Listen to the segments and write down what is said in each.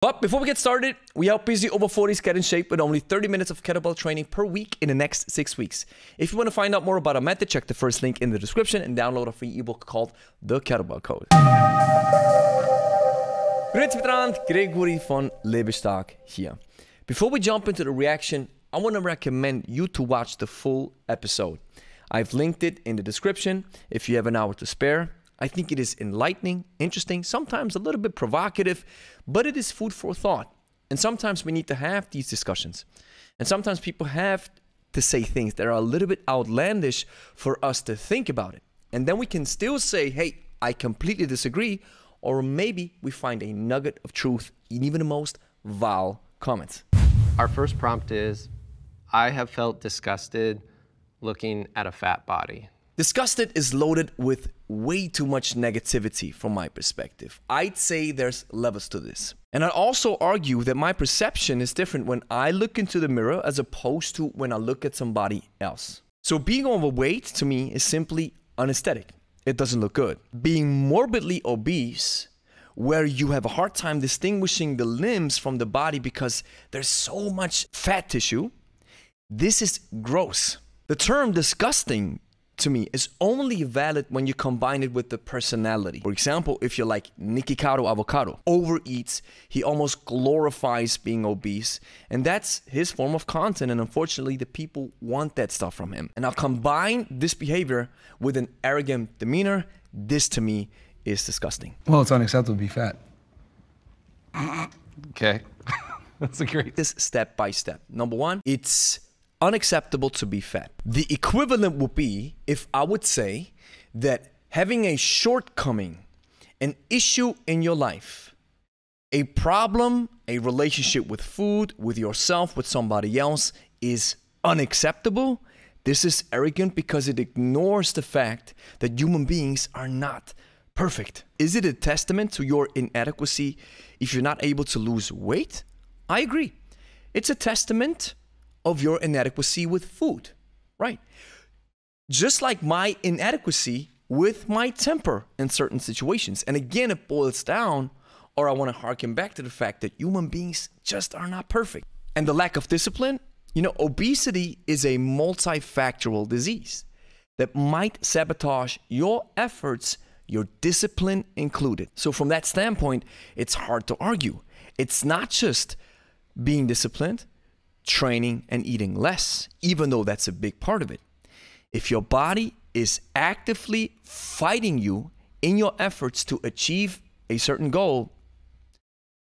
But before we get started, we help busy over 40s get in shape with only 30 minutes of kettlebell training per week in the next 6 weeks. If you want to find out more about our method, check the first link in the description and download a free ebook called The Kettlebell Code. Grüezi miteinander, Gregory von Lebe Stark here. Before we jump into the reaction, I want to recommend you to watch the full episode. I've linked it in the description if you have an hour to spare. I think it is enlightening, interesting, sometimes a little bit provocative, but it is food for thought. And sometimes we need to have these discussions. And sometimes people have to say things that are a little bit outlandish for us to think about it. And then we can still say, hey, I completely disagree, or maybe we find a nugget of truth in even the most vile comments. Our first prompt is, I have felt disgusted looking at a fat body. Disgusted is loaded with way too much negativity from my perspective. I'd say there's levels to this. And I'd also argue that my perception is different when I look into the mirror as opposed to when I look at somebody else. So being overweight to me is simply unaesthetic. It doesn't look good. Being morbidly obese, where you have a hard time distinguishing the limbs from the body because there's so much fat tissue, this is gross. The term disgusting to me is only valid when you combine it with the personality. For example, if you're like Nikicaro Avocado, overeats, he almost glorifies being obese, and that's his form of content, and unfortunately the people want that stuff from him. And I'll combine this behavior with an arrogant demeanor. This to me is disgusting. Well, it's unacceptable to be fat. Okay. That's a great... This step by step. Number one, it's unacceptable to be fat. The equivalent would be if I would say that having a shortcoming, an issue in your life, a problem, a relationship with food, with yourself, with somebody else is unacceptable. This is arrogant because it ignores the fact that human beings are not perfect. Is it a testament to your inadequacy if you're not able to lose weight? I agree. It's a testament of your inadequacy with food, right? Just like my inadequacy with my temper in certain situations. And again, it boils down, or I want to harken back to the fact that human beings just are not perfect. And the lack of discipline, you know, obesity is a multifactorial disease that might sabotage your efforts, your discipline included. So from that standpoint, it's hard to argue. It's not just being disciplined, training and eating less, even though that's a big part of it. If your body is actively fighting you in your efforts to achieve a certain goal,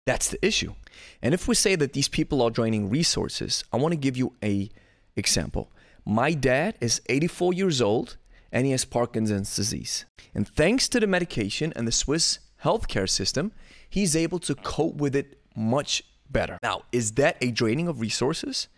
that's the issue. And if we say that these people are draining resources, I want to give you an example. My dad is 84 years old and he has Parkinson's disease. And thanks to the medication and the Swiss healthcare system, he's able to cope with it much better. Now, is that a draining of resources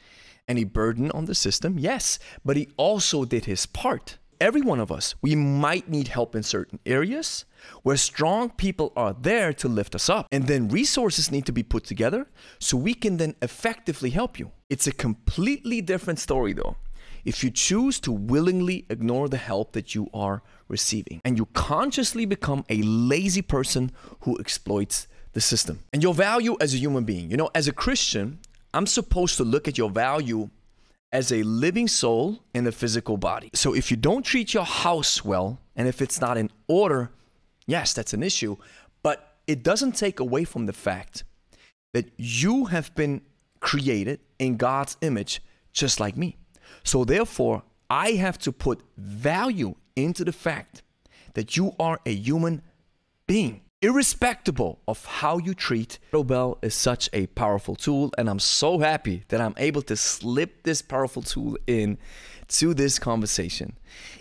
and a burden on the system? Yes, but he also did his part. Every one of us, we might need help in certain areas where strong people are there to lift us up. And then resources need to be put together so we can then effectively help you. It's a completely different story though, if you choose to willingly ignore the help that you are receiving and you consciously become a lazy person who exploits the system. And your value as a human being, you know, as a Christian, I'm supposed to look at your value as a living soul in a physical body. So if you don't treat your house well, and if it's not in order, yes, that's an issue, but it doesn't take away from the fact that you have been created in God's image, just like me. So therefore, I have to put value into the fact that you are a human being. Irrespective of how you treat, kettlebell is such a powerful tool, and I'm so happy that I'm able to slip this powerful tool in to this conversation.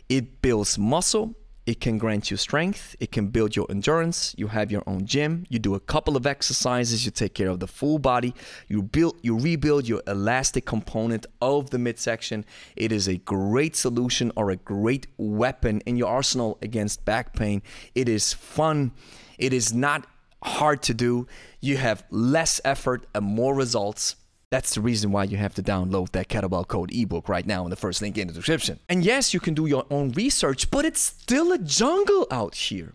It builds muscle, it can grant you strength, it can build your endurance, you have your own gym, you do a couple of exercises, you take care of the full body, you rebuild your elastic component of the midsection. It is a great solution or a great weapon in your arsenal against back pain. It is fun. It is not hard to do. You have less effort and more results. That's the reason why you have to download that Kettlebell Code ebook right now in the first link in the description. And yes, you can do your own research, but it's still a jungle out here.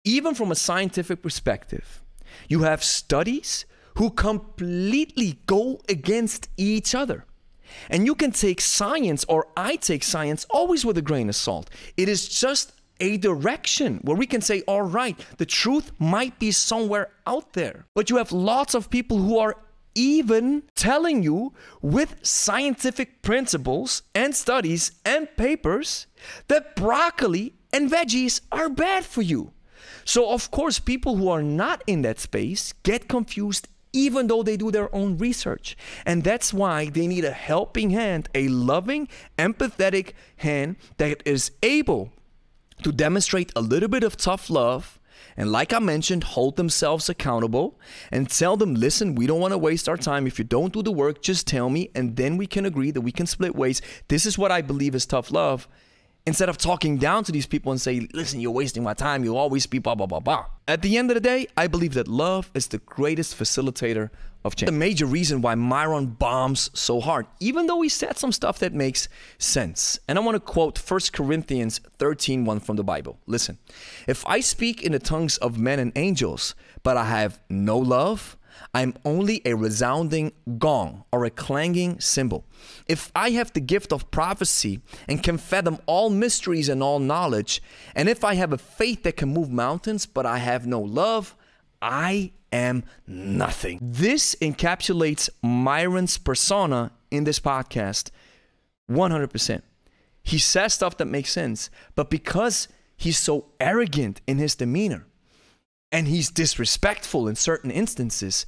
Even from a scientific perspective, you have studies who completely go against each other. And you can take science, or I take science, always with a grain of salt. It is just a direction where we can say, all right, the truth might be somewhere out there. But you have lots of people who are even telling you with scientific principles and studies and papers that broccoli and veggies are bad for you. So of course, people who are not in that space get confused even though they do their own research. And that's why they need a helping hand, a loving, empathetic hand that is able to demonstrate a little bit of tough love, and like I mentioned, hold themselves accountable and tell them, listen, we don't want to waste our time. If you don't do the work, just tell me, and then we can agree that we can split ways. This is what I believe is tough love. Instead of talking down to these people and say, listen, you're wasting my time. You'll always be blah, blah, blah, blah. At the end of the day, I believe that love is the greatest facilitator of change. The major reason why Myron bombs so hard, even though he said some stuff that makes sense. And I want to quote 1 Corinthians 13:1 from the Bible. Listen, if I speak in the tongues of men and angels, but I have no love, I'm only a resounding gong or a clanging cymbal. If I have the gift of prophecy and can fathom all mysteries and all knowledge, and if I have a faith that can move mountains, but I have no love, I am nothing. This encapsulates Myron's persona in this podcast 100%. He says stuff that makes sense, but because he's so arrogant in his demeanor, and he's disrespectful in certain instances,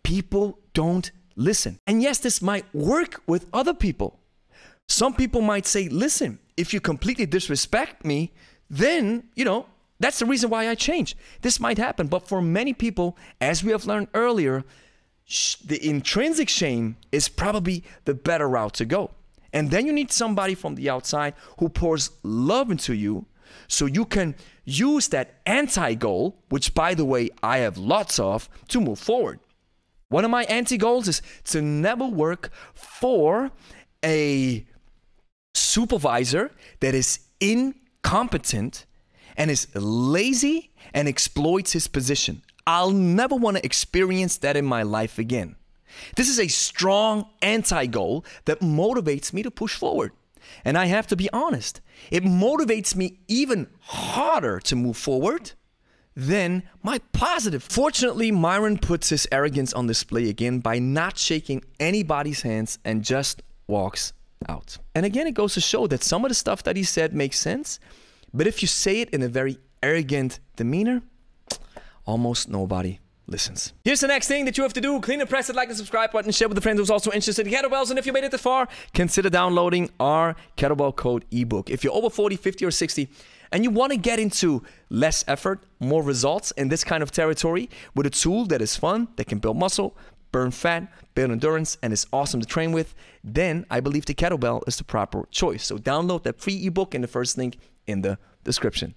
people don't listen. And yes, this might work with other people. Some people might say, listen, if you completely disrespect me, then, that's the reason why I changed. This might happen. But for many people, as we have learned earlier, the intrinsic shame is probably the better route to go. And then you need somebody from the outside who pours love into you, so you can use that anti-goal, which, by the way, I have lots of, to move forward. One of my anti-goals is to never work for a supervisor that is incompetent and is lazy and exploits his position. I'll never want to experience that in my life again. This is a strong anti-goal that motivates me to push forward. And I have to be honest, it motivates me even harder to move forward than my positive. Fortunately, Myron puts his arrogance on display again by not shaking anybody's hands and just walks out. And again, it goes to show that some of the stuff that he said makes sense, but if you say it in a very arrogant demeanor, almost nobody listens. Here's the next thing that you have to do. Clean and press that like and subscribe button. Share with a friend who's also interested in kettlebells. And if you made it this far, consider downloading our kettlebell code ebook. If you're over 40, 50, or 60, and you want to get into less effort, more results in this kind of territory with a tool that is fun, that can build muscle, burn fat, build endurance, and is awesome to train with, then I believe the kettlebell is the proper choice. So download that free ebook in the first link in the description.